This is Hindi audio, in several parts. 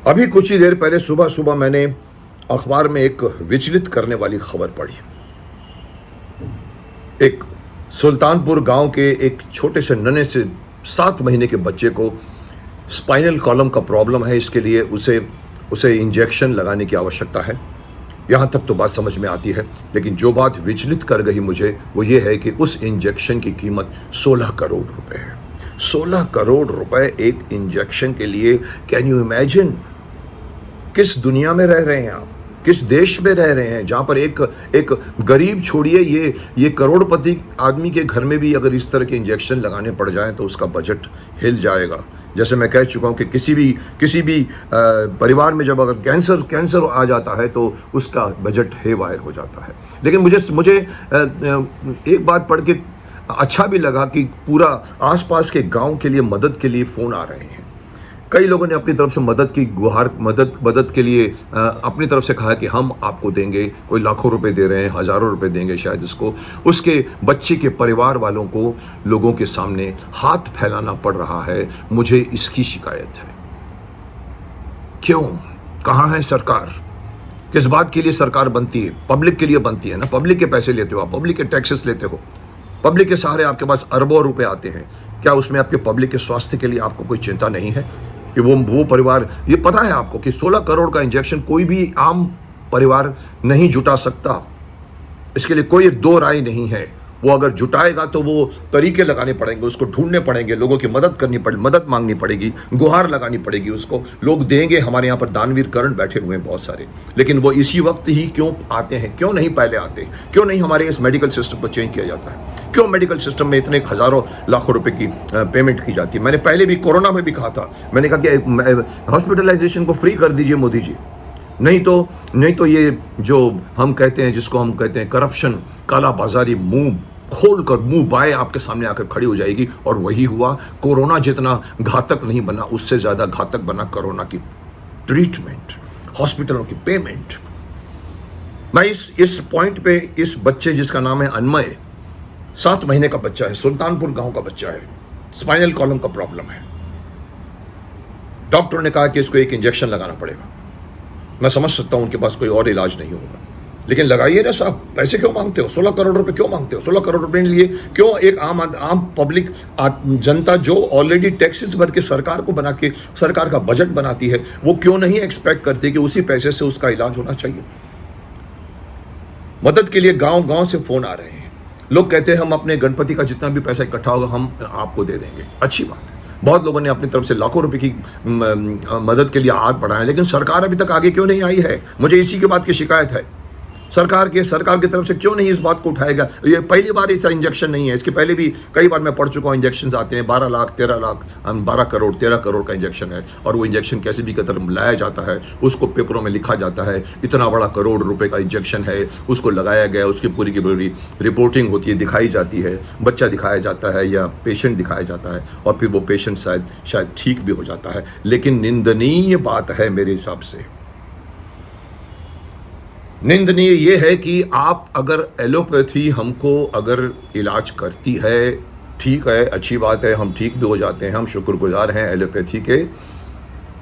अभी कुछ ही देर पहले सुबह सुबह मैंने अखबार में एक विचलित करने वाली खबर पढ़ी। एक सुल्तानपुर गांव के एक छोटे से नन्हे से 7 महीने के बच्चे को स्पाइनल कॉलम का प्रॉब्लम है। इसके लिए उसे इंजेक्शन लगाने की आवश्यकता है। यहाँ तक तो बात समझ में आती है, लेकिन जो बात विचलित कर गई मुझे वो ये है कि उस इंजेक्शन की कीमत 16 करोड़ रुपए है। 16 करोड़ रुपए एक इंजेक्शन के लिए। Can you imagine? किस दुनिया में रह रहे हैं आप, किस देश में रह रहे हैं जहां पर एक गरीब छोड़िए, ये करोड़पति आदमी के घर में भी अगर इस तरह के इंजेक्शन लगाने पड़ जाएं तो उसका बजट हिल जाएगा। जैसे मैं कह चुका हूं कि किसी भी परिवार में जब अगर कैंसर आ जाता है तो उसका बजट हेवायर हो जाता है। लेकिन मुझे एक बात पढ़ के अच्छा भी लगा कि पूरा आसपास के गांव के लिए मदद के लिए फ़ोन आ रहे हैं। कई लोगों ने अपनी तरफ से मदद के लिए अपनी तरफ से कहा कि हम आपको देंगे, कोई लाखों रुपए दे रहे हैं, हज़ारों रुपए देंगे शायद इसको। उसके बच्चे के परिवार वालों को लोगों के सामने हाथ फैलाना पड़ रहा है। मुझे इसकी शिकायत है। क्यों? कहाँ है सरकार? किस बात के लिए सरकार बनती है? पब्लिक के लिए बनती है ना। पब्लिक के पैसे लेते हो आप, पब्लिक के टैक्सेस लेते हो, पब्लिक के सहारे आपके पास अरबों रुपए आते हैं। क्या उसमें आपके पब्लिक के स्वास्थ्य के लिए आपको कोई चिंता नहीं है कि वो परिवार, ये पता है आपको कि 16 करोड़ का इंजेक्शन कोई भी आम परिवार नहीं जुटा सकता। इसके लिए कोई दो राय नहीं है। वो अगर जुटाएगा तो वो तरीके लगाने पड़ेंगे, उसको ढूंढने पड़ेंगे, लोगों की मदद मांगनी पड़ेगी, गुहार लगानी पड़ेगी उसको। लोग देंगे। हमारे यहाँ पर दानवीर करण बैठे हुए हैं बहुत सारे, लेकिन वो इसी वक्त ही क्यों आते हैं? क्यों नहीं पहले आते? क्यों नहीं हमारे इस मेडिकल सिस्टम को चेंज किया जाता है? क्यों मेडिकल सिस्टम में इतने हजारों लाखों रुपए की पेमेंट की जाती है? मैंने पहले भी कोरोना में भी कहा था, मैंने कहा कि हॉस्पिटलाइजेशन को फ्री कर दीजिए मोदी जी। नहीं तो ये जो हम कहते हैं, जिसको हम कहते हैं करप्शन, काला बाजारी, मुंह बाएं आपके सामने आकर खड़ी हो जाएगी। और वही हुआ। कोरोना जितना घातक नहीं बना, उससे ज्यादा घातक बना कोरोना की ट्रीटमेंट, हॉस्पिटलों की पेमेंट। मैं इस पॉइंट पे इस बच्चे जिसका नाम है अनमय, 7 महीने का बच्चा है, सुल्तानपुर गांव का बच्चा है, स्पाइनल कॉलम का प्रॉब्लम है। डॉक्टर ने कहा कि इसको एक इंजेक्शन लगाना पड़ेगा। मैं समझ सकता हूं उनके पास कोई और इलाज नहीं होगा, लेकिन लगाइए ना साहब। पैसे क्यों मांगते हो? 16 करोड़ रुपए क्यों मांगते हो? 16 करोड़ रुपए के लिए क्यों? एक आम पब्लिक जनता जो ऑलरेडी टैक्सेस भर के सरकार को बना के सरकार का बजट बनाती है, वो क्यों नहीं एक्सपेक्ट करती कि उसी पैसे से उसका इलाज होना चाहिए? मदद के लिए गांव गांव से फोन आ रहे हैं। लोग कहते हैं हम अपने गणपति का जितना भी पैसा इकट्ठा होगा हम आपको दे देंगे। अच्छी बात है। बहुत लोगों ने अपनी तरफ से लाखों रुपए की मदद के लिए हाथ बढ़ाया, लेकिन सरकार अभी तक आगे क्यों नहीं आई है? मुझे इसी के बात की शिकायत है। सरकार की तरफ से क्यों नहीं इस बात को उठाएगा? ये पहली बार ऐसा इंजेक्शन नहीं है। इसके पहले भी कई बार मैं पढ़ चुका हूँ, इंजेक्शन आते हैं 12 लाख, 13 लाख, 12 करोड़, 13 करोड़ का इंजेक्शन है। और वो इंजेक्शन कैसे भी कदर लाया जाता है, उसको पेपरों में लिखा जाता है इतना बड़ा करोड़ रुपए का इंजेक्शन है, उसको लगाया गया, उसकी पूरी की पूरी रिपोर्टिंग होती है, दिखाई जाती है, बच्चा दिखाया जाता है या पेशेंट दिखाया जाता है, और फिर वो पेशेंट शायद ठीक भी हो जाता है। लेकिन निंदनीय बात है मेरे हिसाब से, निंदनीय ये है कि आप अगर एलोपैथी हमको अगर इलाज करती है, ठीक है, अच्छी बात है, हम ठीक भी हो जाते हैं, हम शुक्रगुजार हैं एलोपैथी के।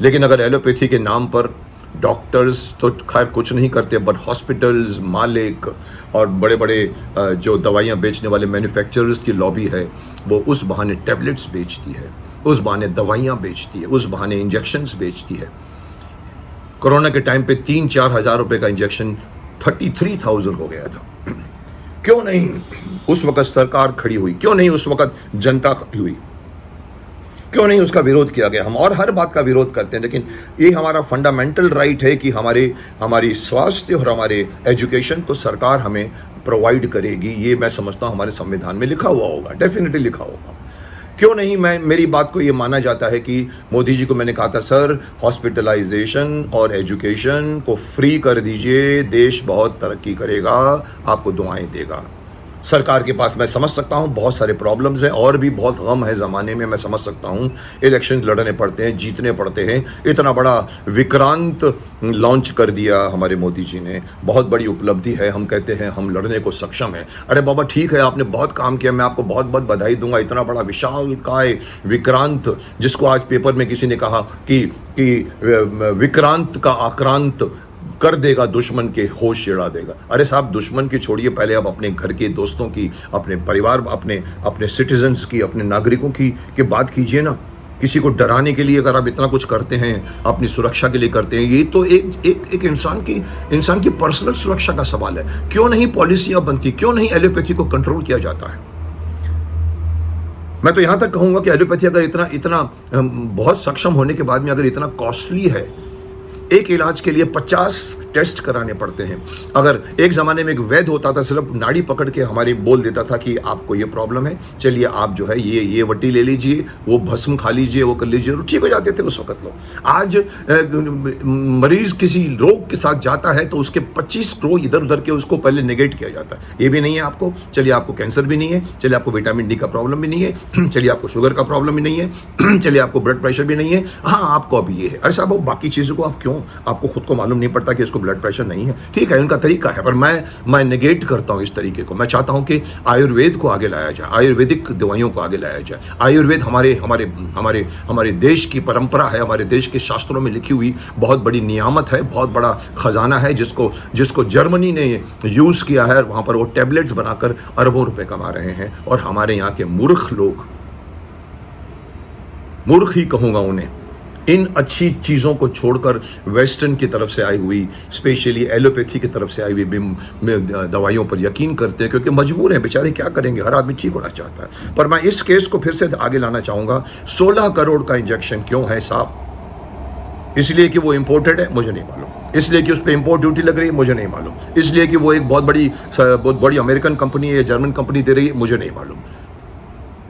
लेकिन अगर एलोपैथी के नाम पर डॉक्टर्स तो खैर कुछ नहीं करते, बट हॉस्पिटल्स मालिक और बड़े बड़े जो दवाइयाँ बेचने वाले मैन्युफैक्चरर्स की लॉबी है, वो उस बहाने टैबलेट्स बेचती है, उस बहाने दवाइयाँ बेचती है, उस बहाने इंजेक्शन्स बेचती है। कोरोना के टाइम पे 3-4 हज़ार रुपए का इंजेक्शन 33,000 हो गया था। क्यों नहीं उस वक्त सरकार खड़ी हुई? क्यों नहीं उस वक्त जनता खड़ी हुई? क्यों नहीं उसका विरोध किया गया? हम और हर बात का विरोध करते हैं, लेकिन ये हमारा फंडामेंटल राइट है कि हमारी स्वास्थ्य और हमारे एजुकेशन को सरकार हमें प्रोवाइड करेगी। ये मैं समझता हूँ हमारे संविधान में लिखा हुआ होगा, डेफिनेटली लिखा होगा। क्यों नहीं मेरी बात को ये माना जाता है कि मोदी जी को मैंने कहा था, सर हॉस्पिटलाइजेशन और एजुकेशन को फ्री कर दीजिए, देश बहुत तरक्की करेगा, आपको दुआएं देगा। सरकार के पास मैं समझ सकता हूं बहुत सारे प्रॉब्लम्स हैं और भी बहुत गम है ज़माने में, मैं समझ सकता हूं। इलेक्शन लड़ने पड़ते हैं, जीतने पड़ते हैं। इतना बड़ा विक्रांत लॉन्च कर दिया हमारे मोदी जी ने, बहुत बड़ी उपलब्धि है। हम कहते हैं हम लड़ने को सक्षम हैं। अरे बाबा ठीक है, आपने बहुत काम किया, मैं आपको बहुत बहुत बधाई दूंगा। इतना बड़ा विशाल काय विक्रांत, जिसको आज पेपर में किसी ने कहा कि विक्रांत का आक्रांत कर देगा, दुश्मन के होश उड़ा देगा। अरे साहब, दुश्मन की छोड़िए, पहले आप अपने घर के दोस्तों की, अपने परिवार, अपने सिटीजन्स की, अपने नागरिकों की बात कीजिए ना। किसी को डराने के लिए अगर आप इतना कुछ करते हैं, अपनी सुरक्षा के लिए करते हैं, ये तो एक इंसान की पर्सनल सुरक्षा का सवाल है। क्यों नहीं पॉलिसियां बनती, क्यों नहीं एलोपैथी को कंट्रोल किया जाता है? मैं तो यहां तक कहूंगा कि एलोपैथी अगर इतना बहुत सक्षम होने के बाद में अगर इतना कॉस्टली है, एक इलाज के लिए 50 टेस्ट कराने पड़ते हैं। अगर एक ज़माने में एक वैद्य होता था, सिर्फ नाड़ी पकड़ के हमारे बोल देता था कि आपको ये प्रॉब्लम है, चलिए आप जो है ये वटी ले लीजिए, वो भस्म खा लीजिए, वो कर लीजिए, ठीक हो जाते थे उस वक्त लोग। आज मरीज किसी रोग के साथ जाता है तो उसके 25 रोग इधर उधर के उसको पहले नेगेट किया जाता है। ये भी नहीं है आपको, चलिए आपको कैंसर भी नहीं है, चलिए आपको विटामिन डी का प्रॉब्लम भी नहीं है, चलिए आपको शुगर का प्रॉब्लम भी नहीं है, चलिए आपको ब्लड प्रेशर भी नहीं है, हाँ आपको अभी ये है। अरे साहब, बाकी चीज़ों को आप क्यों, आपको खुद को मालूम नहीं पड़ता कि इसको ब्लड प्रेशर नहीं है? ठीक है, उनका तरीका है, पर मैं नेगेट करता हूं इस तरीके को। मैं चाहता हूं कि आयुर्वेद को आगे लाया जाए, आयुर्वेदिक दवाइयों को आगे लाया जाए। आयुर्वेद हमारे देश की परंपरा है, हमारे देश के शास्त्रों में लिखी हुई बहुत बड़ी नियामत है, बहुत बड़ा खजाना है, जिसको जर्मनी ने यूज किया है। वहां पर वो टैबलेट्स बनाकर अरबों रुपए कमा रहे हैं, और हमारे यहाँ के मूर्ख लोग, मूर्ख ही कहूंगा उन्हें, इन अच्छी चीज़ों को छोड़कर वेस्टर्न की तरफ से आई हुई, स्पेशली एलोपैथी की तरफ से आई हुई दवाइयों पर यकीन करते हैं, क्योंकि मजबूर हैं बेचारे, क्या करेंगे, हर आदमी ठीक होना चाहता है। पर मैं इस केस को फिर से आगे लाना चाहूँगा। 16 करोड़ का इंजेक्शन क्यों है साहब? इसलिए कि वो इम्पोर्टेड है? मुझे नहीं मालूम। इसलिए कि उस पर इम्पोर्ट ड्यूटी लग रही है? मुझे नहीं मालूम। इसलिए कि वो एक बहुत बड़ी अमेरिकन कंपनी है या जर्मन कंपनी दे रही है? मुझे नहीं मालूम।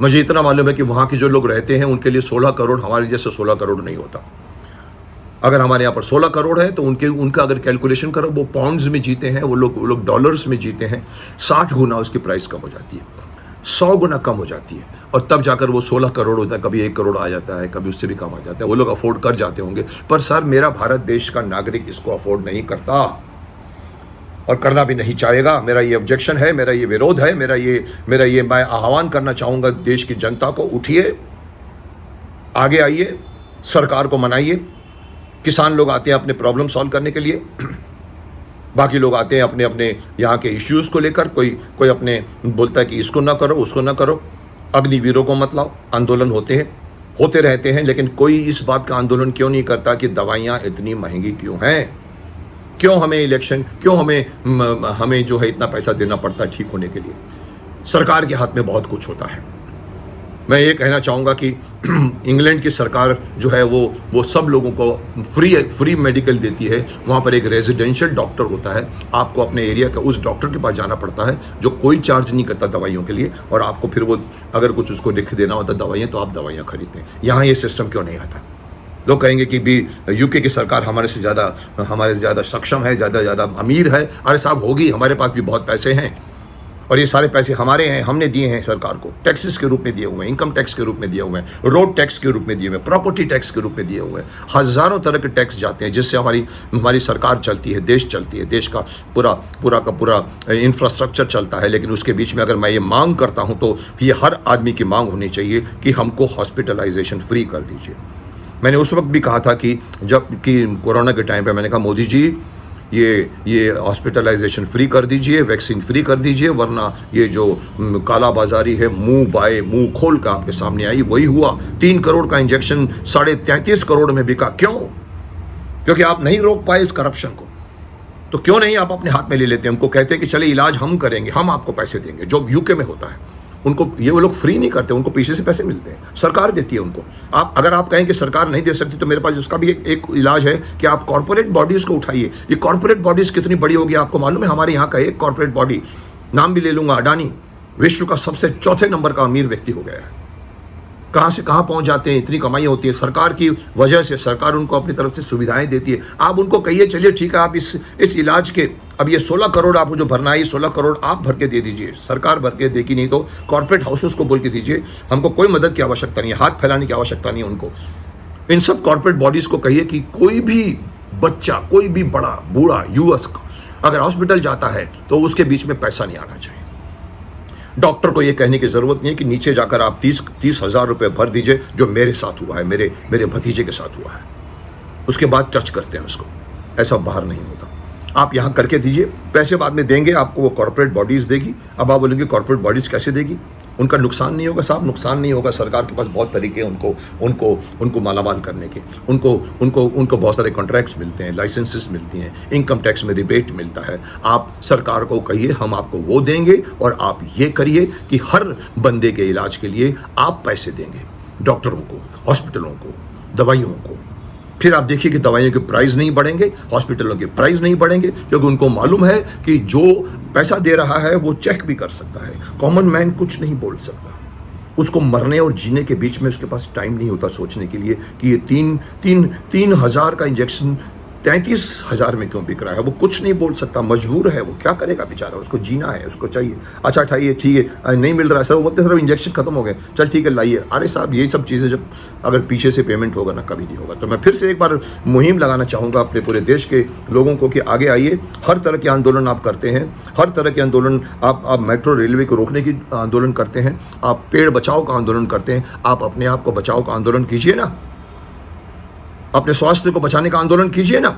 मुझे इतना मालूम है कि वहाँ के जो लोग रहते हैं उनके लिए 16 करोड़ हमारे जैसे 16 करोड़ नहीं होता। अगर हमारे यहाँ पर 16 करोड़ है तो उनका अगर कैलकुलेशन करो, वो पाउंड्स में जीते हैं, वो लोग डॉलर्स में जीते हैं। 60 गुना उसकी प्राइस कम हो जाती है, 100 गुना कम हो जाती है, और तब जाकर वो 16 करोड़ होता है। कभी 1 करोड़ आ जाता है, कभी उससे भी कम आ जाता है। वो लोग अफोर्ड कर जाते होंगे, पर सर मेरा भारत देश का नागरिक इसको अफोर्ड नहीं करता और करना भी नहीं चाहेगा। मेरा ये ऑब्जेक्शन है, मेरा ये विरोध है, मेरा ये मैं आह्वान करना चाहूँगा देश की जनता को, उठिए, आगे आइए, सरकार को मनाइए। किसान लोग आते हैं अपने प्रॉब्लम सॉल्व करने के लिए, बाकी लोग आते हैं अपने अपने यहाँ के इश्यूज़ को लेकर। कोई अपने बोलता है कि इसको ना करो, उसको ना करो, अग्निवीरों को मत लाओ। आंदोलन होते रहते हैं, लेकिन कोई इस बात का आंदोलन क्यों नहीं करता कि दवाइयाँ इतनी महंगी क्यों हैं, क्यों हमें इलेक्शन, क्यों हमें जो है इतना पैसा देना पड़ता है ठीक होने के लिए। सरकार के हाथ में बहुत कुछ होता है। मैं ये कहना चाहूँगा कि इंग्लैंड की सरकार जो है वो सब लोगों को फ्री मेडिकल देती है। वहाँ पर एक रेजिडेंशियल डॉक्टर होता है, आपको अपने एरिया का उस डॉक्टर के पास जाना पड़ता है जो कोई चार्ज नहीं करता दवाइयों के लिए, और आपको फिर वो अगर कुछ उसको लिख देना होता दवाइयाँ तो आप दवाइयाँ खरीदते हैं। यहाँ ये सिस्टम क्यों नहीं आता? लोग कहेंगे कि भी यूके की सरकार हमारे से ज़्यादा सक्षम है, ज़्यादा अमीर है। अरे साहब होगी, हमारे पास भी बहुत पैसे हैं, और ये सारे पैसे हमारे हैं, हमने दिए हैं सरकार को, टैक्सेस के रूप में दिए हुए हैं, इनकम टैक्स के रूप में दिए हुए हैं, रोड टैक्स के रूप में दिए हुए हैं, प्रॉपर्टी टैक्स के रूप में दिए हुए हैं। हज़ारों तरह के टैक्स जाते हैं जिससे हमारी सरकार चलती है, देश चलती है, देश का पूरा इंफ्रास्ट्रक्चर चलता है। लेकिन उसके बीच में अगर मैं ये मांग करता हूँ तो ये हर आदमी की मांग होनी चाहिए कि हमको हॉस्पिटलाइजेशन फ्री कर दीजिए। मैंने उस वक्त भी कहा था कि कोरोना के टाइम पे मैंने कहा मोदी जी ये हॉस्पिटलाइजेशन फ्री कर दीजिए, वैक्सीन फ्री कर दीजिए, वरना ये जो काला बाजारी है मुंह खोल कर आपके सामने आई, वही हुआ। 3 करोड़ का इंजेक्शन 33.5 करोड़ में बिका। क्यों? क्योंकि आप नहीं रोक पाए इस करप्शन को। तो क्यों नहीं आप अपने हाथ में ले लेते हैं? उनको कहते हैं कि चले इलाज हम करेंगे, हम आपको पैसे देंगे, जो यूके में होता है। उनको वो लोग फ्री नहीं करते, उनको पीछे से पैसे मिलते हैं, सरकार देती है उनको। अगर आप कहें कि सरकार नहीं दे सकती तो मेरे पास उसका भी एक इलाज है कि आप कॉर्पोरेट बॉडीज़ को उठाइए। ये कॉर्पोरेट बॉडीज़ कितनी बड़ी होगी आपको मालूम है? हमारे यहाँ का एक कॉर्पोरेट बॉडी, नाम भी ले लूँगा, अडानी, विश्व का सबसे 4थे नंबर का अमीर व्यक्ति हो गया है। कहाँ से कहाँ पहुँच जाते हैं, इतनी कमाई होती है सरकार की वजह से। सरकार उनको अपनी तरफ से सुविधाएं देती है। आप उनको कहिए चलिए ठीक है, आप इस इलाज के अब ये 16 करोड़ आपको जो भरना है, ये 16 करोड़ आप भर के दे दीजिए, सरकार भर के देगी नहीं तो कॉर्पोरेट हाउसेस को बोल के दीजिए, हमको कोई मदद की आवश्यकता नहीं है, हाथ फैलाने की आवश्यकता नहीं है उनको। इन सब कॉर्पोरेट बॉडीज को कहिए कि कोई भी बच्चा, कोई भी बड़ा बूढ़ा यूएस अगर हॉस्पिटल जाता है तो उसके बीच में पैसा नहीं आना चाहिए। डॉक्टर को यह कहने की जरूरत नहीं है कि नीचे जाकर आप 30 हजार रुपए भर दीजिए, जो मेरे साथ हुआ है, मेरे भतीजे के साथ हुआ है, उसके बाद टच करते हैं उसको। ऐसा बाहर नहीं होता। आप यहाँ करके दीजिए, पैसे बाद में देंगे आपको, वो कॉर्पोरेट बॉडीज देगी। अब आप बोलेंगे कॉर्पोरेट बॉडीज कैसे देगी? उनका नुकसान नहीं होगा साहब, नुकसान नहीं होगा। सरकार के पास बहुत तरीके हैं उनको मालामाल करने के। उनको बहुत सारे कॉन्ट्रैक्ट्स मिलते हैं, लाइसेंसेस मिलती हैं, इनकम टैक्स में रिबेट मिलता है। आप सरकार को कहिए हम आपको वो देंगे और आप ये करिए कि हर बंदे के इलाज के लिए आप पैसे देंगे, डॉक्टरों को, हॉस्पिटलों को, दवाइयों को। फिर आप देखिए कि दवाइयों के प्राइस नहीं बढ़ेंगे, हॉस्पिटलों के प्राइस नहीं बढ़ेंगे, क्योंकि उनको मालूम है कि जो पैसा दे रहा है वो चेक भी कर सकता है। कॉमन मैन कुछ नहीं बोल सकता। उसको मरने और जीने के बीच में उसके पास टाइम नहीं होता सोचने के लिए कि ये 3,000 का इंजेक्शन 33,000 में क्यों बिक रहा है। वो कुछ नहीं बोल सकता, मजबूर है। वो क्या करेगा बेचारा, उसको जीना है, उसको चाहिए। अच्छा उठाइए, ठीक है, नहीं मिल रहा है सर, वो बोलते सर इंजेक्शन खत्म हो गए, चल ठीक है लाइए। अरे साहब ये सब चीज़ें जब अगर पीछे से पेमेंट होगा ना, कभी नहीं होगा। तो मैं फिर से एक बार मुहिम लगाना चाहूँगा अपने पूरे देश के लोगों को कि आगे आइए। हर तरह के आंदोलन आप करते हैं, हर तरह के आंदोलन आप मेट्रो रेलवे को रोकने की आंदोलन करते हैं, आप पेड़ बचाओ का आंदोलन करते हैं, आप अपने आप को बचाओ का आंदोलन कीजिए ना, अपने स्वास्थ्य को बचाने का आंदोलन कीजिए ना,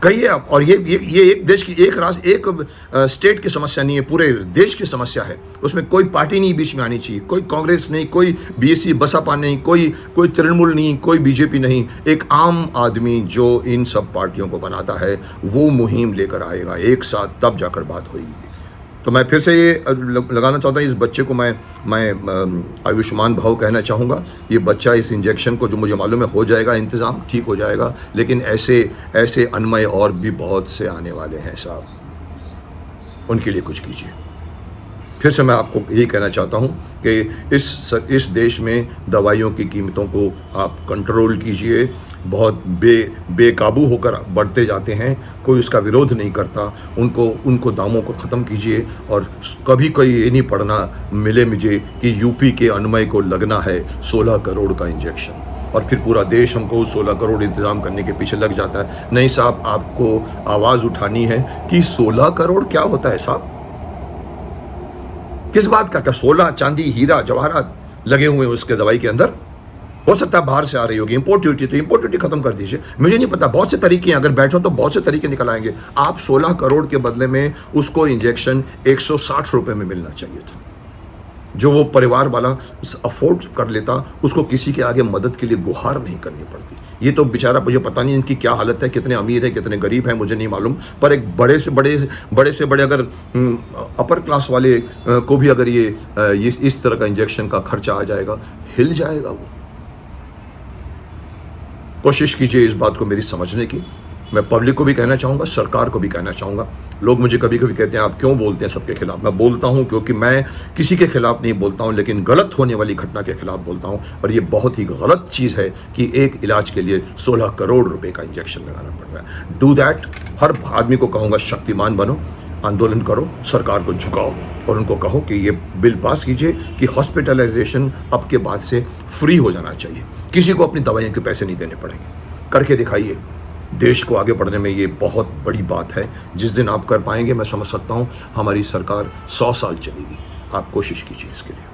कहिए आप। और ये एक देश की, एक राज्य, एक स्टेट की समस्या नहीं है, पूरे देश की समस्या है। उसमें कोई पार्टी नहीं बीच में आनी चाहिए, कोई कांग्रेस नहीं, कोई बीएसपी बसपा नहीं, कोई तृणमूल नहीं, कोई बीजेपी नहीं। एक आम आदमी जो इन सब पार्टियों को बनाता है वो मुहिम लेकर आएगा एक साथ, तब जाकर बात होगी। तो मैं फिर से ये लगाना चाहता हूँ, इस बच्चे को मैं आयुष्मान भव कहना चाहूँगा। ये बच्चा इस इंजेक्शन को, जो मुझे मालूम है हो जाएगा, इंतज़ाम ठीक हो जाएगा, लेकिन ऐसे अन्वय और भी बहुत से आने वाले हैं साहब, उनके लिए कुछ कीजिए। फिर से मैं आपको यही कहना चाहता हूँ कि इस देश में दवाइयों की कीमतों को आप कंट्रोल कीजिए। बहुत बेकाबू होकर बढ़ते जाते हैं, कोई उसका विरोध नहीं करता। उनको दामों को ख़त्म कीजिए। और कभी कोई ये नहीं पढ़ना मिले मुझे कि यूपी के अन्वय को लगना है 16 करोड़ का इंजेक्शन, और फिर पूरा देश हमको 16 करोड़ इंतज़ाम करने के पीछे लग जाता है। नहीं साहब, आपको आवाज़ उठानी है कि 16 करोड़ क्या होता है साहब, किस बात का 16 चांदी हीरा जवाहरात लगे हुए हैं उसके दवाई के अंदर। हो सकता है बाहर से आ रही होगी, इंपोर्ट ड्यूटी, तो इंपोर्ट ड्यूटी खत्म कर दीजिए। मुझे नहीं पता, बहुत से तरीके हैं, अगर बैठो तो बहुत से तरीके निकल आएंगे। आप 16 करोड़ के बदले में उसको इंजेक्शन 160 रुपए में मिलना चाहिए था। जो वो परिवार वाला अफोर्ड कर लेता, उसको किसी के आगे मदद के लिए गुहार नहीं करनी पड़ती। ये तो बेचारा, मुझे पता नहीं इनकी क्या हालत है, कितने अमीर है कितने गरीब हैं, मुझे नहीं मालूम, पर एक बड़े से बड़े अगर अपर क्लास वाले को भी अगर ये इस तरह का इंजेक्शन का खर्चा आ जाएगा, हिल जाएगा वो। कोशिश कीजिए इस बात को मेरी समझने की। मैं पब्लिक को भी कहना चाहूँगा, सरकार को भी कहना चाहूँगा। लोग मुझे कभी कभी कहते हैं आप क्यों बोलते हैं सबके खिलाफ। मैं बोलता हूँ क्योंकि मैं किसी के खिलाफ नहीं बोलता हूँ, लेकिन गलत होने वाली घटना के खिलाफ बोलता हूँ। और ये बहुत ही गलत चीज़ है कि एक इलाज के लिए 16 करोड़ रुपए का इंजेक्शन लगाना पड़ रहा है। Do that. हर आदमी को कहूँगा शक्तिमान बनो, आंदोलन करो, सरकार को झुकाओ और उनको कहो कि ये बिल पास कीजिए कि हॉस्पिटलाइजेशन अब के बाद से फ्री हो जाना चाहिए, किसी को अपनी दवाइयों के पैसे नहीं देने पड़ेंगे। करके दिखाइए। देश को आगे बढ़ने में ये बहुत बड़ी बात है। जिस दिन आप कर पाएंगे, मैं समझ सकता हूँ हमारी सरकार 100 साल चलेगी। आप कोशिश कीजिए इसके लिए।